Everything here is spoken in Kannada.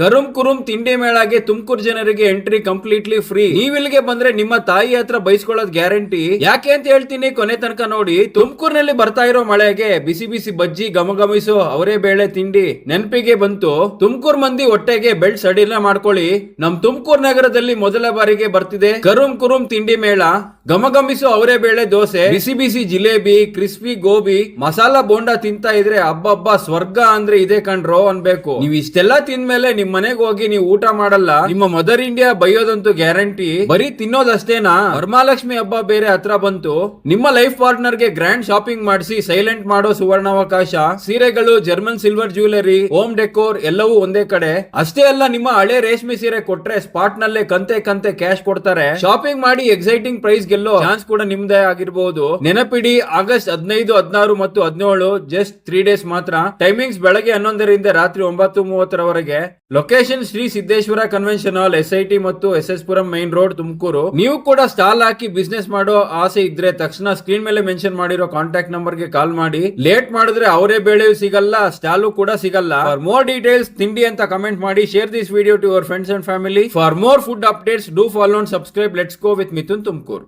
ಕರುಂ ಕುರುಂ ತಿಂಡಿ ಮೇಳಗೆ ತುಮಕೂರು ಜನರಿಗೆ ಎಂಟ್ರಿ ಕಂಪ್ಲೀಟ್ಲಿ ಫ್ರೀ. ನೀವ್ ಇಲ್ಲಿಗೆ ಬಂದ್ರೆ ನಿಮ್ಮ ತಾಯಿ ಹತ್ರ ಬೈಸ್ಕೊಳ್ಳೋದ್ ಗ್ಯಾರಂಟಿ. ಯಾಕೆ ಅಂತ ಹೇಳ್ತೀನಿ, ಕೊನೆ ತನಕ ನೋಡಿ. ತುಮಕೂರಿನಲ್ಲಿ ಬರ್ತಾ ಇರೋ ಮಳೆಗೆ ಬಿಸಿ ಬಿಸಿ ಬಜ್ಜಿ ಗಮಗಮಿಸೋ ಅವರೇ ಬೇಳೆ ತಿಂಡಿ ನೆನಪಿಗೆ ಬಂತು. ತುಮಕೂರು ಮಂದಿ ಹೊಟ್ಟೆಗೆ ಬೆಲ್ಟ್ ಸಡಿಲ ಮಾಡ್ಕೊಳ್ಳಿ. ನಮ್ ತುಮಕೂರು ನಗರದಲ್ಲಿ ಮೊದಲ ಬಾರಿಗೆ ಬರ್ತಿದೆ ಕರುಂ ಕುರುಂ ತಿಂಡಿ ಮೇಳ. ಗಮಗಮಿಸೋ ಅವರೇ ಬೇಳೆ ದೋಸೆ, ಬಿಸಿ ಬಿಸಿ ಜಿಲೇಬಿ, ಕ್ರಿಸ್ಪಿ ಗೋಬಿ, ಮಸಾಲಾ ಬೋಂಡಾ ತಿಂತಾ ಇದ್ರೆ ಅಬ್ಬಬ್ಬ ಸ್ವರ್ಗ ಅಂದ್ರೆ ಇದೆ ಕಣ್ರೋ ಅನ್ಬೇಕು. ನೀವ್ ಇಷ್ಟೆಲ್ಲಾ ತಿಂದ್ಮೇಲೆ ನಿಮ್ ಮನೆಗೆ ಹೋಗಿ ನೀವು ಊಟ ಮಾಡಲ್ಲ, ನಿಮ್ಮ ಮದರ್ ಇಂಡಿಯಾ ಬೈಯೋದಂತೂ ಗ್ಯಾರಂಟಿ. ಬರೀ ತಿನ್ನೋದಷ್ಟೇನಾ, ವರಮಹಾಲಕ್ಷ್ಮಿ ಹಬ್ಬ ಬೇರೆ ಹತ್ರ ಬಂತು. ನಿಮ್ಮ ಲೈಫ್ ಪಾರ್ಟ್ನರ್ ಗೆ ಗ್ರ್ಯಾಂಡ್ ಶಾಪಿಂಗ್ ಮಾಡಿಸಿ ಸೈಲೆಂಟ್ ಮಾಡೋ ಸುವರ್ಣಾವಕಾಶ. ಸೀರೆಗಳು, German silver jewellery, home decor ಎಲ್ಲವೂ ಒಂದೇ ಕಡೆ. ಅಷ್ಟೇ ಅಲ್ಲ, ನಿಮ್ಮ ಹಳೆ ರೇಷ್ಮೆ ಸೀರೆ ಕೊಟ್ರೆ ಸ್ಪಾಟ್ ನಲ್ಲೇ ಕಂತೆ ಕಂತೆ ಕ್ಯಾಶ್ ಕೊಡ್ತಾರೆ. ಶಾಪಿಂಗ್ ಮಾಡಿ ಎಕ್ಸೈಟಿಂಗ್ ಪ್ರೈಸ್ ಗೆಲ್ಲೋ ಚಾನ್ಸ್ ಕೂಡ ನಿಮ್ದೇ ಆಗಿರಬಹುದು. ನೆನಪಿಡಿ, ಆಗಸ್ಟ್ 15, 16 ಮತ್ತು 17 ಜಸ್ಟ್ 3 ಡೇಸ್ ಮಾತ್ರ. ಟೈಮಿಂಗ್ಸ್ ಬೆಳಗ್ಗೆ 11 ರಾತ್ರಿ 9:30 location Shri Siddeshwara convention hall, SIT ಮತ್ತು SS Puram main road, Tumakuru. ನೀವು ಕೂಡ ಸ್ಟಾಲ್ ಹಾಕಿ ಬಿಸ್ನೆಸ್ ಮಾಡೋ ಆಸೆ ಇದ್ರೆ ತಕ್ಷಣ ಸ್ಕ್ರೀನ್ ಮೇಲೆ ಮೆನ್ಷನ್ ಮಾಡಿರೋ ಕಾಂಟ್ಯಾಕ್ಟ್ ನಂಬರ್ ಗೆ ಕಾಲ್ ಮಾಡಿ. ಲೇಟ್ ಮಾಡಿದ್ರೆ ಅವರೇ ಬೇಳೆಯೂ ಸಿಗಲ್ಲ, ಸ್ಟಾಲು ಕೂಡ ಸಿಗಲ್ಲ. ಫಾರ್ ಮೋರ್ ಡೀಟೇಲ್ಸ್ ತಿಂಡಿ ಅಂತ ಕಮೆಂಟ್ ಮಾಡಿ. Share this video to your friends and family. For more food updates do follow and subscribe. Let's go with Mithun Tumakuru.